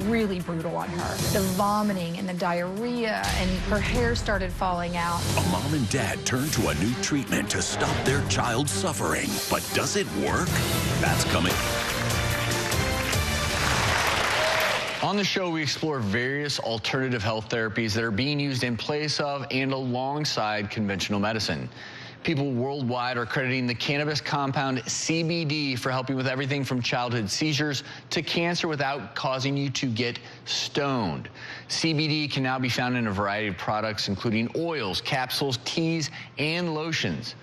really brutal on her. The vomiting and the diarrhea, and her hair started falling out. A mom and dad turn to a new treatment to stop their child's suffering. But does it work? That's coming. On the show, we explore various alternative health therapies that are being used in place of and alongside conventional medicine. People worldwide are crediting the cannabis compound CBD for helping with everything from childhood seizures to cancer without causing you to get stoned. CBD can now be found in a variety of products, including oils, capsules, teas, and lotions.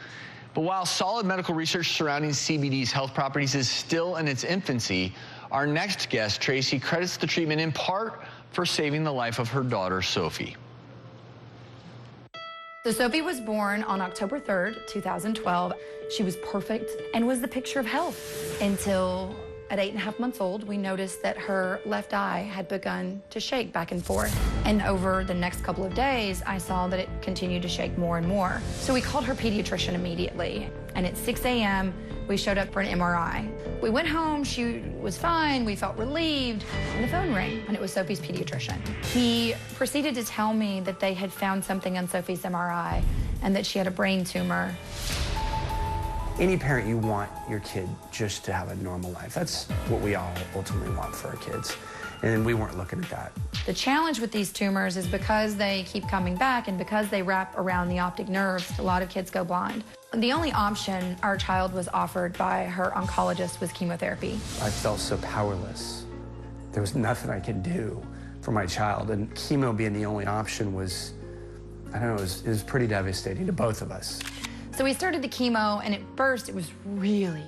But while solid medical research surrounding CBD's health properties is still in its infancy, our next guest, Tracy, credits the treatment in part for saving the life of her daughter, Sophie. So Sophie was born on October 3rd, 2012. She was perfect and was the picture of health until at 8.5 months old, we noticed that her left eye had begun to shake back and forth. And over the next couple of days, I saw that it continued to shake more and more. So we called her pediatrician immediately. And at 6 a.m., we showed up for an MRI. We went home, she was fine, we felt relieved, and the phone rang, and it was Sophie's pediatrician. He proceeded to tell me that they had found something on Sophie's MRI and that she had a brain tumor. Any parent, you want your kid just to have a normal life. That's what we all ultimately want for our kids. And we weren't looking at that. The challenge with these tumors is because they keep coming back and because they wrap around the optic nerves, a lot of kids go blind. The only option our child was offered by her oncologist was chemotherapy. I felt so powerless. There was nothing I could do for my child, and chemo being the only option was, I don't know, it was pretty devastating to both of us. So we started the chemo, and at first it was really,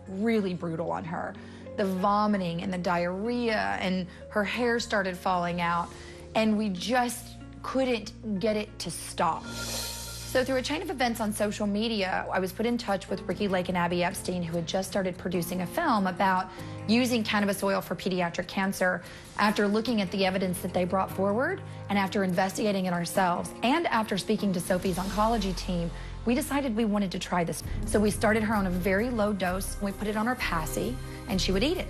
really brutal on her. The vomiting and the diarrhea, and her hair started falling out, and we just couldn't get it to stop. So through a chain of events on social media, I was put in touch with Ricky Lake and Abby Epstein, who had just started producing a film about using cannabis oil for pediatric cancer. After looking at the evidence that they brought forward, and after investigating it ourselves, and after speaking to Sophie's oncology team, we decided we wanted to try this. So we started her on a very low dose. We put it on her passy, and she would eat it.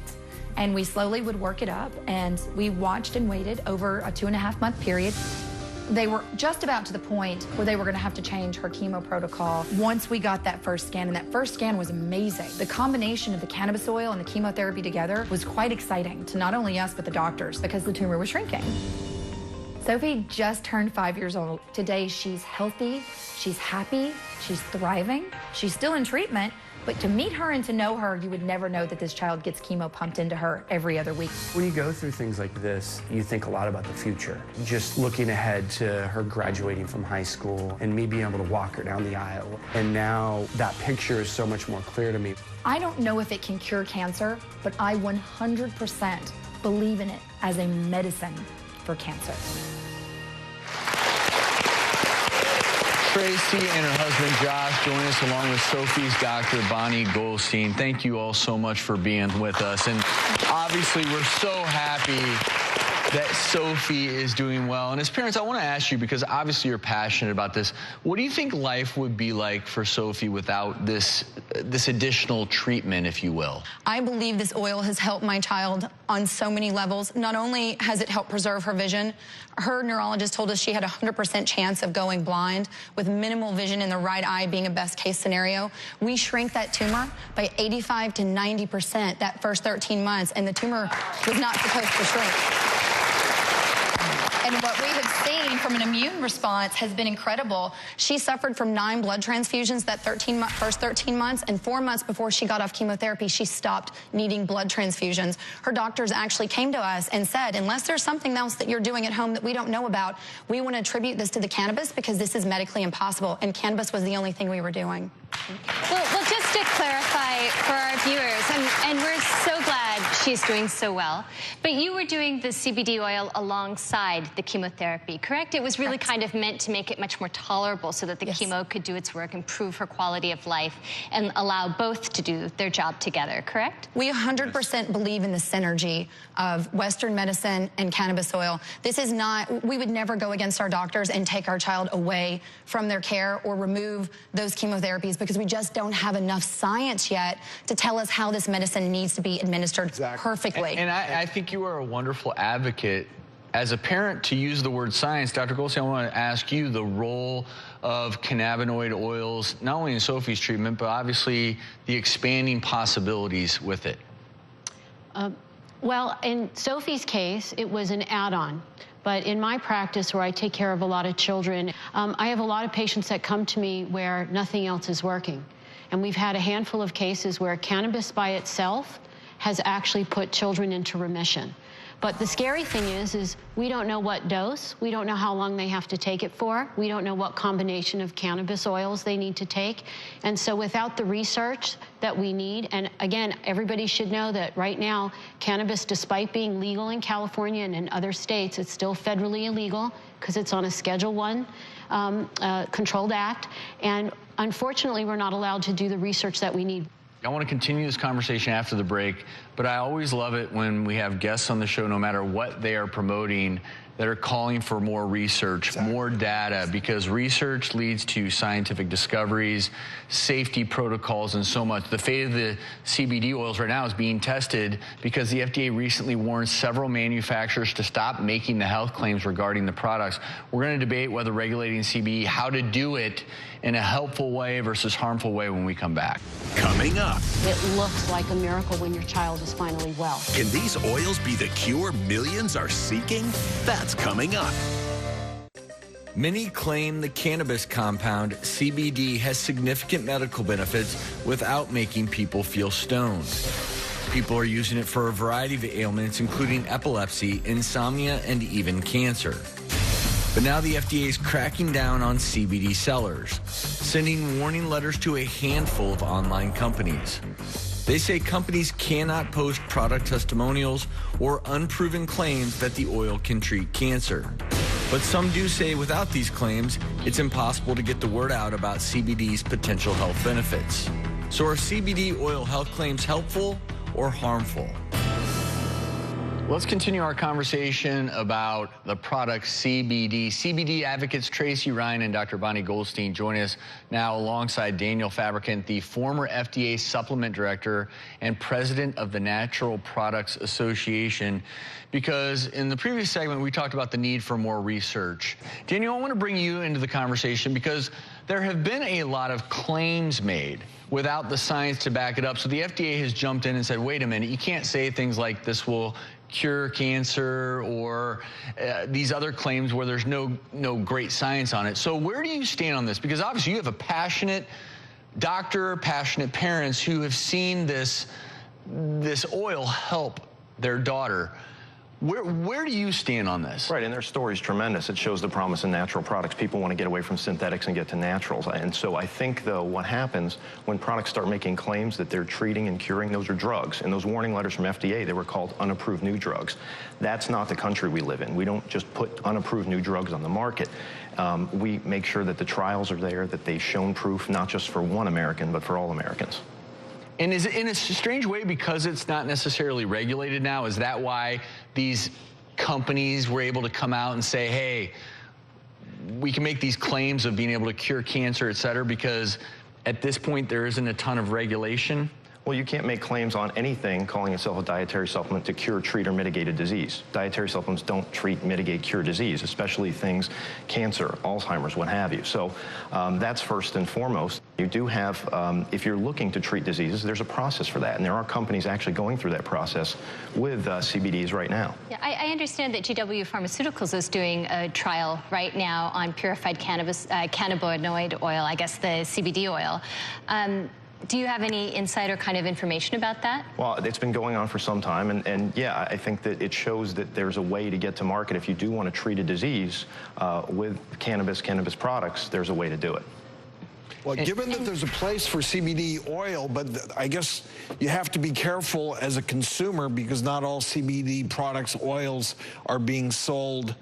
And we slowly would work it up, and we watched and waited over a 2.5-month period. They were just about to the point where they were going to have to change her chemo protocol once we got that first scan, and that first scan was amazing. The combination of the cannabis oil and the chemotherapy together was quite exciting to not only us, but the doctors, because the tumor was shrinking. Sophie just turned 5 years old. Today, she's healthy, she's happy, she's thriving. She's still in treatment, but to meet her and to know her, you would never know that this child gets chemo pumped into her every other week. When you go through things like this, you think a lot about the future. Just looking ahead to her graduating from high school and me being able to walk her down the aisle. And now that picture is so much more clear to me. I don't know if it can cure cancer, but I 100% believe in it as a medicine for cancer. Tracy and her husband Josh join us along with Sophie's Dr. Bonnie Goldstein. Thank you all so much for being with us. And obviously, we're so happy that Sophie is doing well. And as parents, I want to ask you, because obviously you're passionate about this, what do you think life would be like for Sophie without this additional treatment, if you will? I believe this oil has helped my child on so many levels. Not only has it helped preserve her vision, her neurologist told us she had a 100% chance of going blind with minimal vision in the right eye being a best case scenario. We shrank that tumor by 85 to 90% that first 13 months, and the tumor was not supposed to shrink. And what we have seen from an immune response has been incredible. She suffered from 9 blood transfusions that first 13 months, and 4 months before she got off chemotherapy, she stopped needing blood transfusions. Her doctors actually came to us and said, unless there's something else that you're doing at home that we don't know about, we want to attribute this to the cannabis because this is medically impossible, and cannabis was the only thing we were doing. Well, just to clarify for our viewers, and we're so glad she's doing so well, but you were doing the CBD oil alongside the chemotherapy, correct? It was really kind of meant to make it much more tolerable so that the chemo could do its work, improve her quality of life, and allow both to do their job together, correct? We 100% believe in the synergy of Western medicine and cannabis oil. This is not, we would never go against our doctors and take our child away from their care or remove those chemotherapies because we just don't have enough science yet to tell us how this medicine needs to be administered. Exactly. perfectly. And I think you are a wonderful advocate. As a parent, to use the word science, Dr. Goldstein, I want to ask you the role of cannabinoid oils, not only in Sophie's treatment, but obviously the expanding possibilities with it. Well, in Sophie's case, it was an add-on. But in my practice, where I take care of a lot of children, I have a lot of patients that come to me where nothing else is working. And we've had a handful of cases where cannabis by itself has actually put children into remission. But the scary thing is we don't know what dose, we don't know how long they have to take it for, we don't know what combination of cannabis oils they need to take. And so without the research that we need, and again, everybody should know that right now, cannabis, despite being legal in California and in other states, it's still federally illegal because it's on a Schedule I controlled act. And unfortunately, we're not allowed to do the research that we need. I want to continue this conversation after the break, but I always love it when we have guests on the show, no matter what they are promoting, that are calling for more research, more data, because research leads to scientific discoveries, safety protocols, and so much. The fate of the CBD oils right now is being tested because the FDA recently warned several manufacturers to stop making the health claims regarding the products. We're going to debate whether regulating CBD, how to do it in a helpful way versus harmful way when we come back. Coming up. It looks like a miracle when your child is finally well. Can these oils be the cure millions are seeking? That's coming up. Many claim the cannabis compound CBD has significant medical benefits without making people feel stoned. People are using it for a variety of ailments, including epilepsy, insomnia, and even cancer. But now the FDA is cracking down on CBD sellers, sending warning letters to a handful of online companies. They say companies cannot post product testimonials or unproven claims that the oil can treat cancer. But some do say without these claims, it's impossible to get the word out about CBD's potential health benefits. So are CBD oil health claims helpful or harmful? Let's continue our conversation about the product CBD. CBD advocates Tracy Ryan and Dr. Bonnie Goldstein join us now alongside Daniel Fabricant, the former FDA supplement director and president of the Natural Products Association, because in the previous segment, we talked about the need for more research. Daniel, I want to bring you into the conversation because there have been a lot of claims made without the science to back it up. So the FDA has jumped in and said, wait a minute, you can't say things like this will cure cancer or these other claims where there's no great science on it. So where do you stand on this? Because obviously you have a passionate doctor, passionate parents who have seen this oil help their daughter. Where do you stand on this? Right, and their story's tremendous. It shows the promise in natural products. People want to get away from synthetics and get to naturals. And so I think, though, what happens when products start making claims that they're treating and curing, those are drugs. And those warning letters from FDA, they were called unapproved new drugs. That's not the country we live in. We don't just put unapproved new drugs on the market. We make sure that the trials are there, that they've shown proof, not just for one American, but for all Americans. And is it in a strange way because it's not necessarily regulated now? Is that why these companies were able to come out and say, hey, we can make these claims of being able to cure cancer, et cetera, because at this point there isn't a ton of regulation? Well, you can't make claims on anything calling itself a dietary supplement to cure, treat, or mitigate a disease. Dietary supplements don't treat, mitigate, cure disease, especially things, cancer, Alzheimer's, what have you. So that's first and foremost. You do have, if you're looking to treat diseases, there's a process for that. And there are companies actually going through that process with CBDs right now. Yeah, I understand that GW Pharmaceuticals is doing a trial right now on purified cannabinoid oil, I guess the CBD oil. Do you have any insight or kind of information about that? Well, it's been going on for some time, and yeah, I think that it shows that there's a way to get to market. If you do want to treat a disease with cannabis products, there's a way to do it. Well, given that there's a place for CBD oil, but I guess you have to be careful as a consumer because not all CBD products, oils, are being sold,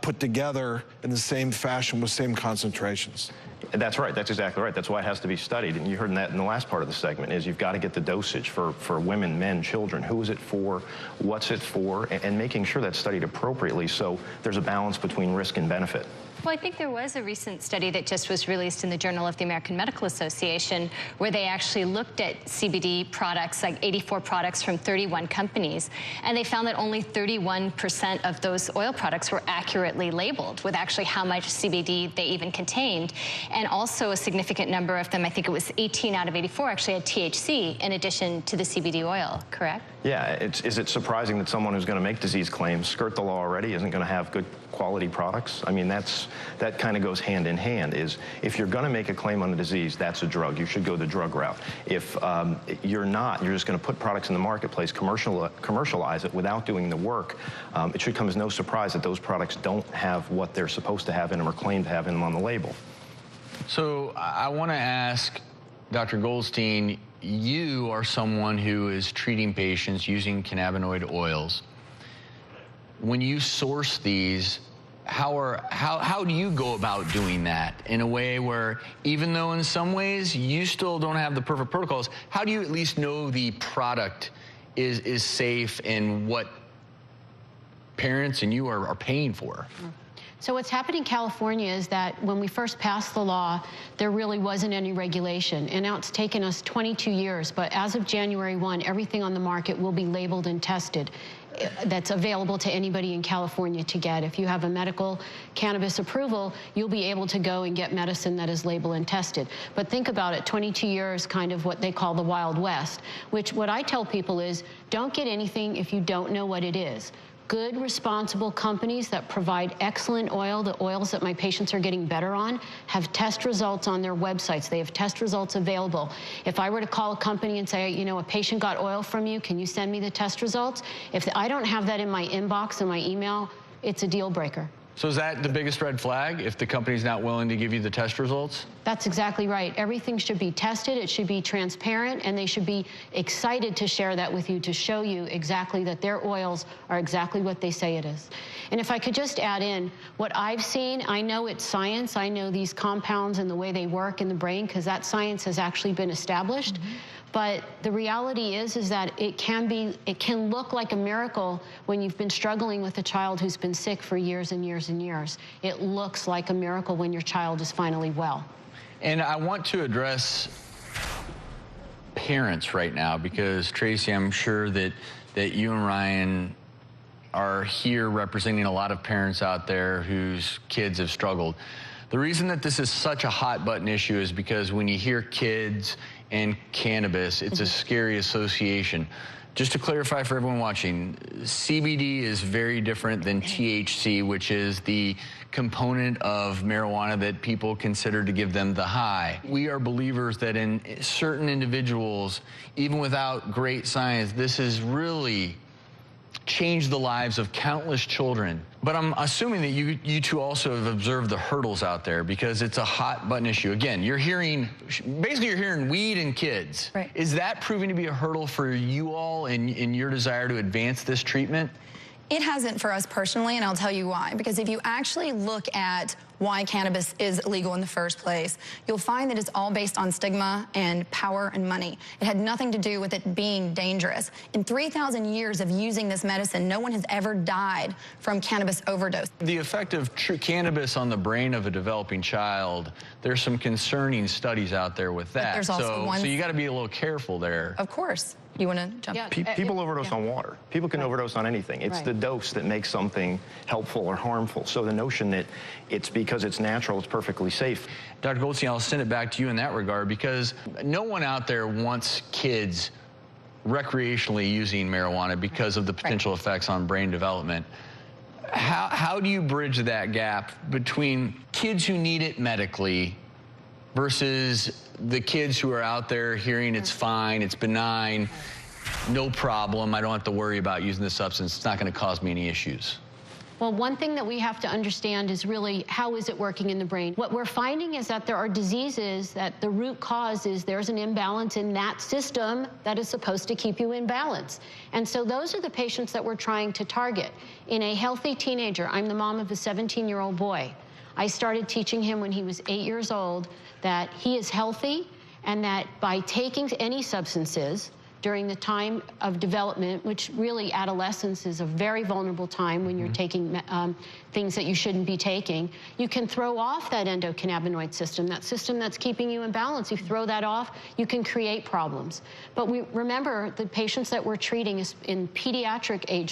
put together in the same fashion with same concentrations. That's right. That's exactly right. That's why it has to be studied. And you heard that in the last part of the segment is you've got to get the dosage for women, men, children. Who is it for? What's it for? And making sure that's studied appropriately so there's a balance between risk and benefit. Well, I think there was a recent study that just was released in the Journal of the American Medical Association where they actually looked at CBD products, like 84 products from 31 companies, and they found that only 31% of those oil products were accurately labeled with actually how much CBD they even contained. And also a significant number of them, I think it was 18 out of 84, actually had THC in addition to the CBD oil, correct? Yeah, is it surprising that someone who's going to make disease claims, skirt the law already, isn't going to have good quality products? I mean, that kind of goes hand in hand. Is if you're going to make a claim on a disease, that's a drug. You should go the drug route. If you're not, you're just going to put products in the marketplace, commercialize it without doing the work, it should come as no surprise that those products don't have what they're supposed to have in them or claim to have in them on the label. So I want to ask Dr. Goldstein, you are someone who is treating patients using cannabinoid oils. When you source these, how do you go about doing that in a way where, even though in some ways you still don't have the perfect protocols, how do you at least know the product is safe and what parents and you are paying for? So what's happened in California is that when we first passed the law, there really wasn't any regulation. And now it's taken us 22 years, but as of January 1, everything on the market will be labeled and tested. That's available to anybody in California to get. If you have a medical cannabis approval, you'll be able to go and get medicine that is labeled and tested. But think about it, 22 years, kind of what they call the Wild West, which what I tell people is, don't get anything if you don't know what it is. Good, responsible companies that provide excellent oil, the oils that my patients are getting better on, have test results on their websites. They have test results available. If I were to call a company and say, you know, a patient got oil from you, can you send me the test results? If I don't have that in my inbox and my email, it's a deal breaker. So is that the biggest red flag, if the company's not willing to give you the test results? That's exactly right. Everything should be tested, it should be transparent, and they should be excited to share that with you, to show you exactly that their oils are exactly what they say it is. And if I could just add in, what I've seen, I know it's science, I know these compounds and the way they work in the brain, because that science has actually been established. But the reality is that it can look like a miracle when you've been struggling with a child who's been sick for years and years and years. It looks like a miracle when your child is finally well. And I want to address parents right now, because Tracy, I'm sure that you and Ryan are here representing a lot of parents out there whose kids have struggled. The reason that this is such a hot button issue is because when you hear kids and cannabis, it's a scary association. Just to clarify for everyone watching, CBD is very different than THC, which is the component of marijuana that people consider to give them the high. We are believers that in certain individuals, even without great science, this has really changed the lives of countless children. But I'm assuming that you two also have observed the hurdles out there, because it's a hot button issue. Again, you're hearing weed and kids. Right. Is that proving to be a hurdle for you all in your desire to advance this treatment? It hasn't for us personally, and I'll tell you why. Because if you actually look at why cannabis is illegal in the first place, you'll find that it's all based on stigma and power and money. It had nothing to do with it being dangerous. In 3,000 years of using this medicine, no one has ever died from cannabis overdose. The effect of cannabis on the brain of a developing child, there's some concerning studies out there with that. But there's also so you got to be a little careful there. Of course. You want to jump? Yeah. People overdose on water. People can overdose on anything. It's the dose that makes something helpful or harmful. So the notion that it's because it's natural, it's perfectly safe. Dr. Goldstein, I'll send it back to you in that regard, because no one out there wants kids recreationally using marijuana because of the potential effects on brain development. How do you bridge that gap between kids who need it medically versus the kids who are out there hearing it's fine, it's benign, no problem, I don't have to worry about using this substance, it's not going to cause me any issues? Well, one thing that we have to understand is really, how is it working in the brain? What we're finding is that there are diseases that the root cause is there's an imbalance in that system that is supposed to keep you in balance. And so those are the patients that we're trying to target. In a healthy teenager, I'm the mom of a 17-year-old boy. I started teaching him when he was 8 years old that he is healthy, and that by taking any substances, during the time of development, which really adolescence is a very vulnerable time when you're taking things that you shouldn't be taking, you can throw off that endocannabinoid system that's keeping you in balance. You throw that off, you can create problems. But we remember the patients that we're treating is in pediatric age